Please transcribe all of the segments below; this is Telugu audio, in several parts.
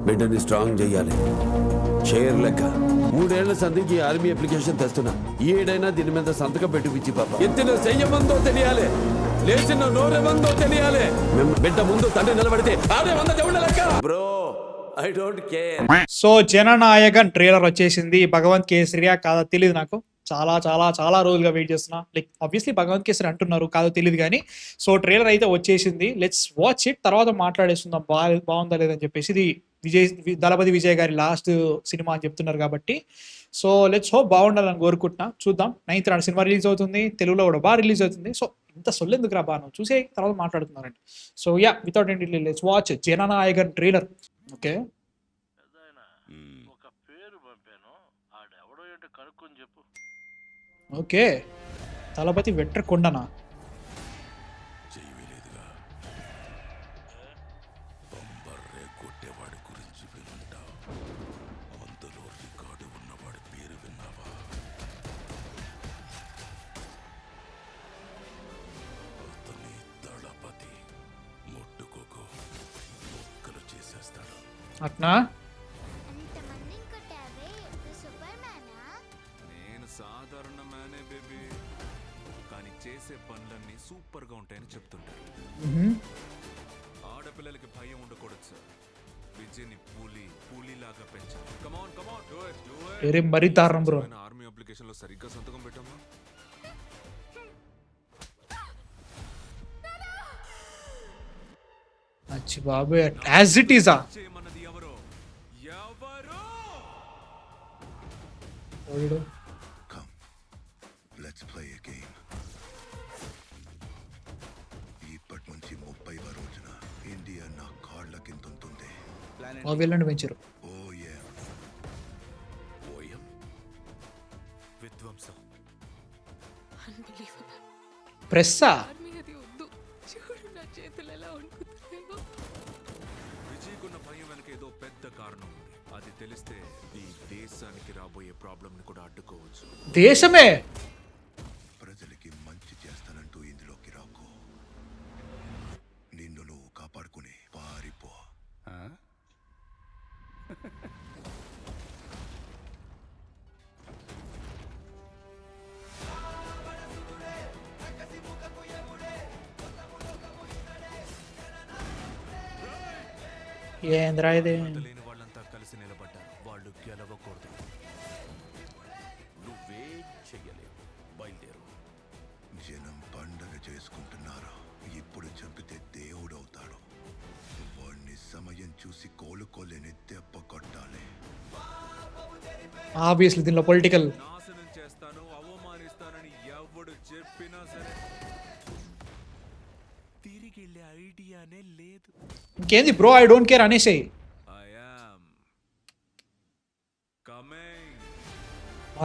బిడ్డని స్ట్రాంగ్ చేయాలి. షేర్ లెక్క 3 ఏళ్ల సంధికి ఆర్మీ అప్లికేషన్ తెస్తున్నా. ఏడైనా దీని మీద సంతకం పెట్టిపిచ్చి పాప. ఎత్తిన చెయ్యమందో తెలియాలి, లేచిన నోరేమందో తెలియాలి. మేము బిడ్డ ముందు తండ్రి నిలబడితే ఆడే వంద దేవుళ్ళ లెక్క. Bro I don't care. So Jana Nayagan trailer వచ్చేసింది. భగవంత్ కేసరియా కాదో తెలియదు నాకు. చాలా చాలా చాలా రోజులుగా వెయిట్ చేస్తున్నా. లైక్ ఆబ్వియస్లీ భగవంత్ కేసరి అంటున్నారు, కాదో తెలియదు కానీ. సో ట్రైలర్ అయితే వచ్చేసింది. Let's watch it. తర్వాత మాట్లాడేస్తుందాం బాగుందా లేదని చెప్పేసి. ఇది దళపతి విజయ్ గారి లాస్ట్ సినిమా అని చెప్తున్నారు కాబట్టి సో లెట్స్ హోప్ బాగుండాలని కోరుకుంటున్నా. చూద్దాం. 9th నాడు సినిమా రిలీజ్ అవుతుంది. తెలుగులో కూడా బాగా రిలీజ్ అవుతుంది. సో ఇంత సొల్లెందుకు రా బాను, చూసే తర్వాత మాట్లాడుతున్నారండి. So yeah, without end let's watch Jana Nayagan trailer. Okay, ఒక పేరు పంపాను, ఆడెవడో ఏంటో కనుక్కొని చెప్పు. ఓకే. తలపతి వెట్ర కొండనా? చేయలేదుగా. బంబర్రే కొట్టేవాడి గురించి వినుంటావు, అందులో రికార్డు ఉన్నవాడి పేరు విన్నావా? అతని దళపతి. ముట్టుకోకు, మొక్కలు చేసేస్తాడు. అట్నా? నేను సాధారణ మ్యానే బేబీ, కానీ చేసే పనులన్నీ సూపర్ గా ఉంటాయని చెప్తుంటారు. ఆడపిల్లలకి భయం ఉండకూడదు సార్. విజయ్ని పూలిలాగా పెంచాలి. Come on come on do it do it. వేరే మరీ దారుణం బ్రో. ఆర్మీ అప్లికేషన్ లో సరిగ్గా సంతకం పెట్టామా? అచ్చి బాబోయ్, యాజ్ ఇట్ ఈజా? చేయమన్నది ఎవరో Come, let's play a game. ఇప్పటి నుంచి 30వ రోజున ఇండియా నా కాళ్ళ కింద ఉంటుంది. వెళ్ళండి పెంచారు. ఓయం విధ్వంసం. ప్రెస్సా? విజయ్కున్న భయం వెనక ఏదో పెద్ద కారణం ఉంది. అది తెలిస్తే ఈ దేశానికి రాబోయే ప్రాబ్లం ని కూడా అడ్డుకోవచ్చు. దేశమే ప్రజలకి మంచి చేస్తానంటూ ఇందులోకి రాకు. నిన్ను నువ్వు కాపాడుకుని పారిపో. ఏంద్రా ఇది? లేని వాళ్ళంతా కలిసి నిలబడ్డారు. వాళ్ళు గెలవకూడదు. నువ్వే చెయ్యలేవు, బయలుదేరు. జనం పండగ చేసుకుంటున్నారు. ఇప్పుడు చంపితే దేవుడవుతాడు. వాడిని సమయం చూసి కోలుకోలేని దెబ్బ కొట్టాలి. ఆబ్వియస్లీ దీనిలో పొలిటికల్. నాశనం చేస్తాను, అవమానిస్తానని ఎవడు చెప్పినా సరే తిరిగి వెళ్ళే ఐడియానే లేదు. ఇంకేంది బ్రో, ఐ డోంట్ కేర్ అనేసేయి.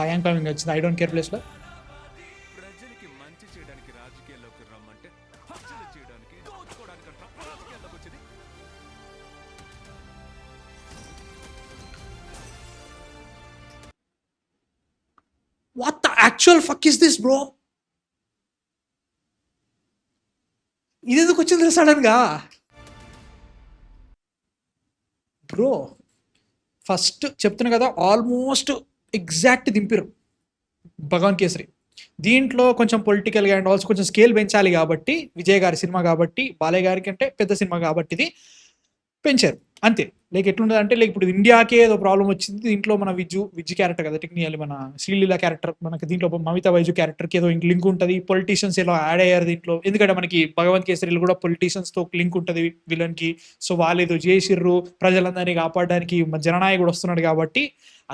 ఐఎమ్ కమింగ్ వచ్చింది ఐ డోంట్ కేర్ ప్లేస్ లో. ప్రజలకి మంచి చేయడానికి రాజకీయాల్లోకి రమ్మంటే హత్యలు చేయడానికి, దోచుకోవడానికి రాజకీయాల్లోకి వచ్చింది. What the actual fuck is this bro? ఇది ఎందుకు వచ్చింది సడన్ గా బ్రో? ఫస్ట్ చెప్తున్నా కదా, ఆల్మోస్ట్ ఎగ్జాక్ట్ దింపిరు భగవాన్ కేసరి. దీంట్లో కొంచెం పొలిటికల్గా అండ్ ఆల్సో కొంచెం స్కేల్ పెంచాలి కాబట్టి, విజయ్ గారి సినిమా కాబట్టి, బాలయ్య గారికి అంటే పెద్ద సినిమా కాబట్టి ఇది పెంచారు అంతే. లైక్ ఎట్లుంటుంది అంటే, లైక్ ఇప్పుడు ఇండియాకే ఏదో ప్రాబ్లం వచ్చింది, దీంట్లో మన విజ్జు క్యారెక్టర్ కదా టెక్నికల్, మన శ్రీలీల క్యారెక్టర్, మనకి దీంట్లో మమితా బైజు క్యారెక్టర్కి ఏదో లింక్ ఉంటుంది. పొలిటీషియన్స్ ఎలా యాడ్ అయ్యారు దీంట్లో, ఎందుకంటే మనకి భగవంత్ కేసరిలో కూడా పొలిటీషియన్స్తో లింక్ ఉంటుంది విలన్కి. సో వాళ్ళు ఏదో చేసిర్రు, ప్రజలందరినీ కాపాడడానికి జననాయకుడు వస్తున్నాడు కాబట్టి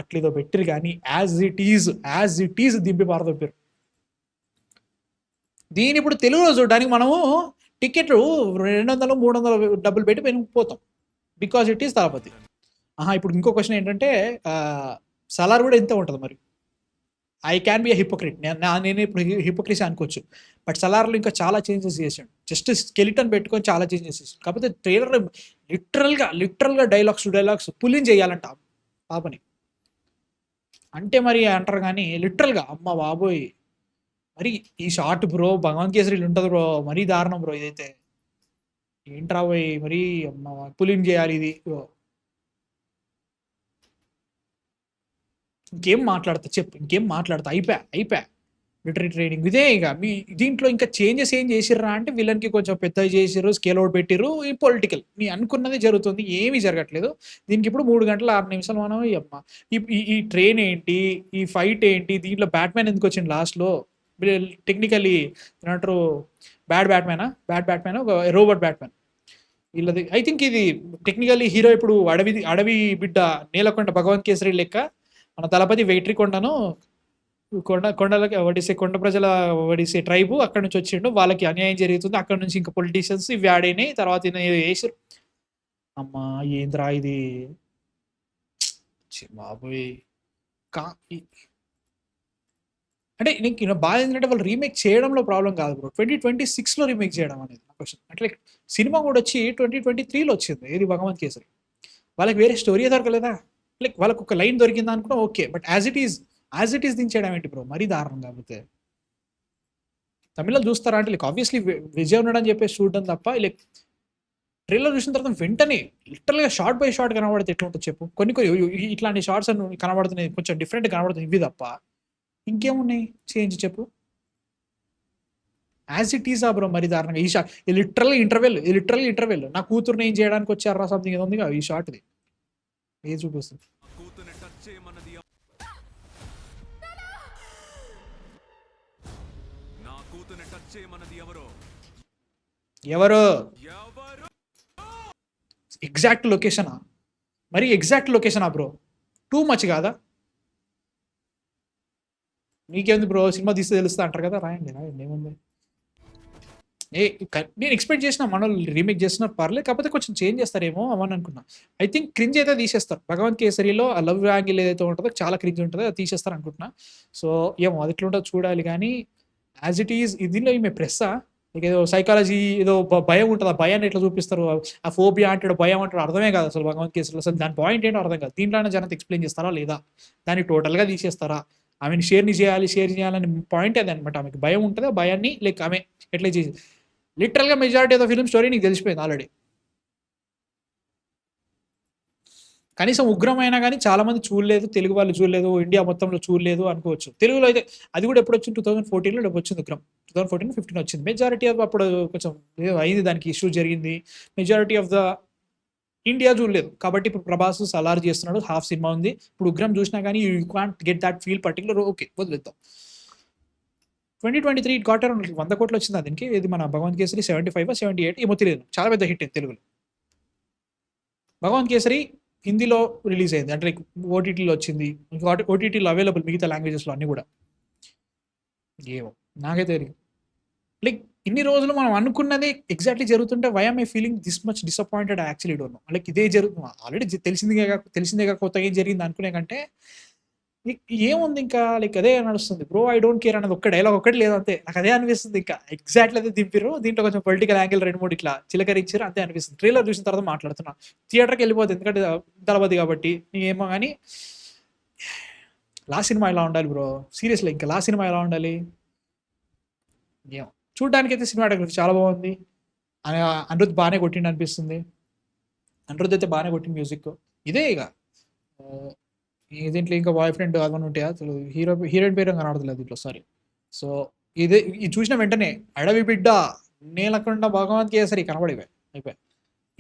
అట్లేదో పెట్టిరు. కానీ యాజ్ ఇట్ ఈజ్ దింపి పారదొప్పారు. దీని ఇప్పుడు తెలుగులో చూడడానికి మనము టికెట్లు 200-300 డబ్బులు పెట్టి పోతాం, బికాజ్ ఇట్ ఈస్ తలపతి. ఇప్పుడు ఇంకో క్వశ్చన్ ఏంటంటే, సలార్ కూడా ఎంత ఉంటుంది మరి? I can be a hypocrite, నేను ఇప్పుడు హిపోక్రసీ అనుకోవచ్చు. బట్ సలార్లో ఇంకా చాలా చేంజెస్ చేసాడు. జస్ట్ స్కెలిటన్ పెట్టుకొని చాలా చేంజెస్ చేసాడు. కాకపోతే ట్రైలర్ లిటరల్గా డైలాగ్స్ పుల్లింగ్ చేయాలంట పాపని. అంటే మరి అంటారు కానీ లిటరల్గా అమ్మ బాబోయ్, మరి ఈ షార్ట్ బ్రో భగవంత్ కేసరిలు ఉంటుంది బ్రో, మరీ దారుణం బ్రో ఇదైతే. ఏంట్రా పోయి మరీ అమ్మ పులింగ్ చేయాలి ఇది. ఇంకేం మాట్లాడతా చెప్పు, ఇంకేం మాట్లాడతా, అయిపోయా లిటరీ ట్రైనింగ్ ఇదే. ఇక మీ దీంట్లో ఇంకా చేంజెస్ ఏం చేసిర్రా అంటే విలన్కి కొంచెం పెద్దగా చేసిర్రు, స్కేల్ అవుట్ పెట్టిర్రు, ఈ పొలిటికల్ నీ అనుకున్నది జరుగుతుంది, ఏమీ జరగట్లేదు. దీనికి ఇప్పుడు 3 గంటల 6 నిమిషాలు మనం ఈ అమ్మ ఈ ట్రైన్ ఏంటి, ఈ ఫైట్ ఏంటి, దీంట్లో బ్యాట్మ్యాన్ ఎందుకు వచ్చింది లాస్ట్లో, టెక్నికలీ ఏమంటారు బ్యాడ్ బ్యాట్మ్యాన్ ఒక రోబోట్ బ్యాట్మ్యాన్ వీళ్ళది. ఐ థింక్ ఇది టెక్నికల్లీ హీరో ఇప్పుడు అడవి బిడ్డ నేలకొండ భగవంత్ కేసరి లెక్క మన దళపతి వెయిట్రీ కొండను కొండలకి వడిసే కొండ ప్రజల వడిసే ట్రైబు అక్కడ నుంచి వచ్చిండు, వాళ్ళకి అన్యాయం జరుగుతుంది, అక్కడ నుంచి ఇంకా పొలిటీషియన్స్ ఇవి యాడ్ అయినాయి, తర్వాత వేసారు. అమ్మా ఏంద్రా ఇది బాబోయ్. కా అంటే నీకు బాధ ఏంటంటే వాళ్ళు రీమేక్ చేయడంలో ప్రాబ్లం కాదు బ్రో, 2026లో రీమేక్ చేయడం అనేది నా క్వశ్చన్. అంటే లైక్ సినిమా కూడా వచ్చి 2023లో వచ్చింది ఏది భగవంత్ కేసరి, వాళ్ళకి వేరే స్టోరీ దొరకలేదా, లైక్ వాళ్ళకి ఒక లైన్ దొరికిందా అనుకున్నా okay, but as it is దించేయడం ఏంటి బ్రో, మరీ దారుణం. కాకపోతే తమిళలో చూస్తారా అంటే లైక్ ఆబ్వియస్లీ విజయ్ ఉన్నాడని చెప్పేసి చూడడం తప్ప, లైక్ ట్రైలర్ చూసిన తర్వాత వెంటనే లిటరల్గా షార్ట్ బై షార్ట్ కనబడితే ఎట్లా ఉంటుంది చెప్పు, కొన్ని ఇట్లాంటి షార్ట్స్ అని కనబడుతున్నాయి, కొంచెం డిఫరెంట్ కనబడుతుంది ఇవి తప్ప ఇంకేమున్నాయి చేంజ్ చెప్పు. యాజ్ ఇట్ ఈస్ బ్రో మరీ దారుణంగా. ఈ షార్ట్ లిటరల్ ఇంటర్వెల్ నా కూతురుని ఏం చేయడానికి వచ్చారా సంథింగ్ ఏదో ఉంది ఈ షార్ట్ది ఏది చూపిస్తుంది. కూతుర్ని టచ్ చేయమన్నది నా కూతుర్ని టచ్ చేయమన్నది ఎవరో ఎవరు ఎగ్జాక్ట్ లొకేషనా, మరి ఎగ్జాక్ట్ లొకేషనా బ్రో, టూ మచ్ కాదా? మీకేంది బ్రో సినిమా తీస్తే తెలుస్తా అంటారు కదా, రాయండి ఏముంది. నేను ఎక్స్పెక్ట్ చేసిన మన రీమేక్ చేస్తున్నారు పర్లేదు, కాకపోతే కొంచెం చేంజ్ చేస్తారేమో అవని అనుకున్నా. ఐ థింక్ క్రింజ్ అయితే తీసేస్తారు, భగవంత్ కేసరిలో ఆ లవ్ యాంగిల్ ఏదైతే ఉంటుందో చాలా క్రింజ్ ఉంటుంది, అది తీసేస్తారు అనుకుంటున్నా. సో ఏమో అది ఎట్లా ఉంటుందో చూడాలి. కానీ యాజ్ ఇట్ ఈజ్ దీనిలో ఈమె ప్రెస్సా నీకు ఏదో సైకాలజీ ఏదో భయం ఉంటుంది, ఆ భయాన్ని ఎట్లా చూపిస్తారు, ఆ ఫోబియా అంటాడు భయం అంటాడు అర్థమే కాదు అసలు భగవంత్ కేసరిలో. అసలు దాని పాయింట్ ఏంటో అర్థం కాదు. దీంట్లోనే జనంత ఎక్స్ప్లెయిన్ చేస్తారా లేదా, దాన్ని టోటల్గా తీసేస్తారా, ఆమెను షేర్ చేయాలని పాయింట్ అదే అనమాట. ఆమెకి భయం ఉంటుంది, ఆ భయాన్ని లైక్ ఆమె ఎట్లా చేసి లిటరల్గా majority of the film story నీకు తెలిసిపోయింది ఆల్రెడీ. కనీసం ఉగ్రమైనా కానీ చాలా మంది చూడలేదు, తెలుగు వాళ్ళు చూడలేదు, ఇండియా మొత్తంలో చూడలేదు అనుకోవచ్చు. తెలుగులో అయితే అది కూడా ఎప్పుడు వచ్చింది 2014లో వచ్చింది ఉగ్రం, 2014-15 వచ్చింది. మెజారిటీ ఆఫ్ అప్పుడు కొంచెం అయింది, దానికి ఇష్యూ జరిగింది. మెజారిటీ ఆఫ్ ద ఇండియా చూడలేదు కాబట్టి ఇప్పుడు ప్రభాస్ సలార్ చేస్తున్నాడు, హాఫ్ సినిమా ఉంది. ఇప్పుడు ఉగ్రం చూసినా కానీ you can't get that feel particular. Okay వదిలేద్దాం. 2023 ఇట్ గాట్ అరౌండ్ 100 కోట్లు వచ్చింది దీనికి. ఇది మన భగవంత్ కేసరి 75 78 ఏమో తెలియదు, చాలా పెద్ద హిట్ తెలుగులో. భగవంత్ కేసరి హిందీలో రిలీజ్ అయింది, అంటే లైక్ ఓటీటీలో వచ్చింది, ఓటీటీలో అవైలబుల్ మిగతా లాంగ్వేజెస్లో అన్నీ కూడా. ఏమో నాకైతే లైక్ ఇన్ని రోజులు మనం అనుకున్నది ఎగ్జాక్ట్లీ జరుగుతుంటే why am I feeling this much disappointed actually don't know. Like ఇదే జరుగుతుంది ఆల్రెడీ తెలిసిందే కొత్తగా ఏం జరిగింది అనుకునే కంటే ఏముంది ఇంకా లైక్ అదే నడుస్తుంది బ్రో. ఐ డోంట్ కేర్ అన్నది ఒక్క డైలాగ్ ఒకటి లేదు అంతే, నాకు అదే అనిపిస్తుంది. ఇంకా ఎగ్జాక్ట్లీ అదే దింపిరు, దీంట్లో కొంచెం పొలిటికల్ యాంగిల్ 2-3 ఇట్లా చిలకరించారు అంతే అనిపిస్తుంది. ట్రైలర్ చూసిన తర్వాత మాట్లాడుతున్నా, థియేటర్కి వెళ్ళిపోతుంది ఎందుకంటే దళపతి కాబట్టి. ఏమో కానీ లాస్ట్ సినిమా ఎలా ఉండాలి బ్రో, సీరియస్లీ ఇంకా లాస్ట్ సినిమా ఎలా ఉండాలి ఏమో. చూడడానికి అయితే సినిమాటోగ్రఫీ చాలా బాగుంది, అనిరుద్ధ్ బాగానే కొట్టిండి అనిపిస్తుంది. అనిరుద్ధ్ అయితే బాగానే కొట్టింది మ్యూజిక్. ఇదే ఇక దీంట్లో ఇంకా బాయ్ ఫ్రెండ్ అదమని ఉంటాయా తెలియదు, హీరోయిన్ పేరు కనబడతలేదు దీంట్లో సారీ. సో ఇది చూసిన వెంటనే అడవి బిడ్డ నేలకొండ భగవంత్ కేసరి కనబడిపోయి అయిపోయి.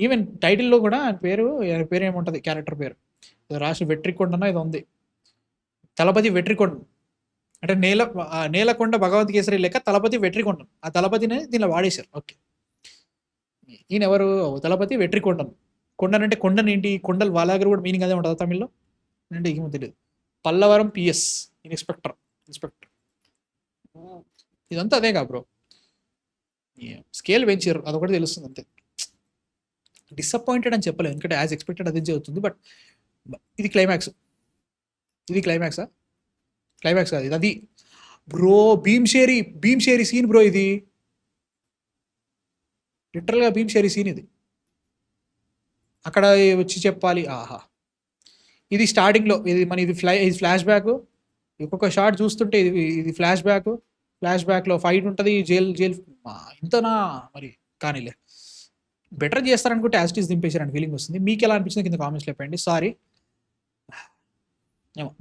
ఈవెన్ టైటిల్లో కూడా ఆయన పేరు ఏముంటుంది, క్యారెక్టర్ పేరు రాసి వెట్రికొండనో ఇది ఉంది, తలపతి వెట్రికొండ. అంటే నేలకొండ భగవంత్ కేసరి లెక్క తలపతి వెట్రికొండను, ఆ తలపతిని దీనిలో వాడేశారు. ఓకే ఈయన ఎవరు, తలపతి వెట్రికొండను. కొండనంటే కొండనేంటి, కొండలు వాళ్ళ దగ్గర కూడా మీనింగ్ అదే ఉంటుంది తమిళ్లో అంటే ఏమో తెలియదు. పల్లవరం పిఎస్ ఇన్స్పెక్టర్ ఇదంతా అదే కా బ్రో. స్కేల్ పెంచారు అదొకటి తెలుస్తుంది అంతే. డిసప్పాయింటెడ్ అని చెప్పలేదు ఎందుకంటే యాజ్ ఎక్స్పెక్టెడ్ అదే జరుగుతుంది. బట్ ఇది క్లైమాక్సా, క్లైమాక్స్ కాదు ఇది, అది బ్రో భీమ్షేరి సీన్ బ్రో. ఇది లిటరల్గా భీమ్షేరి సీన్ ఇది. అక్కడ వచ్చి చెప్పాలి ఆహా ఇది స్టార్టింగ్లో ఇది మన ఇది ఫ్లాష్ బ్యాక్. ఒక్కొక్క షాట్ చూస్తుంటే ఇది ఫ్లాష్ బ్యాక్లో ఫైట్ ఉంటుంది, జైల్ ఇంతనా మరి. కానీలే బెటర్ చేస్తారనుకుంటే యాజ్ ఇట్ ఈస్ దింపేశారని ఫీలింగ్ వస్తుంది. మీకు ఎలా అనిపించింది కింద కామెంట్స్లో చెప్పండి. Sorry,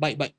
by.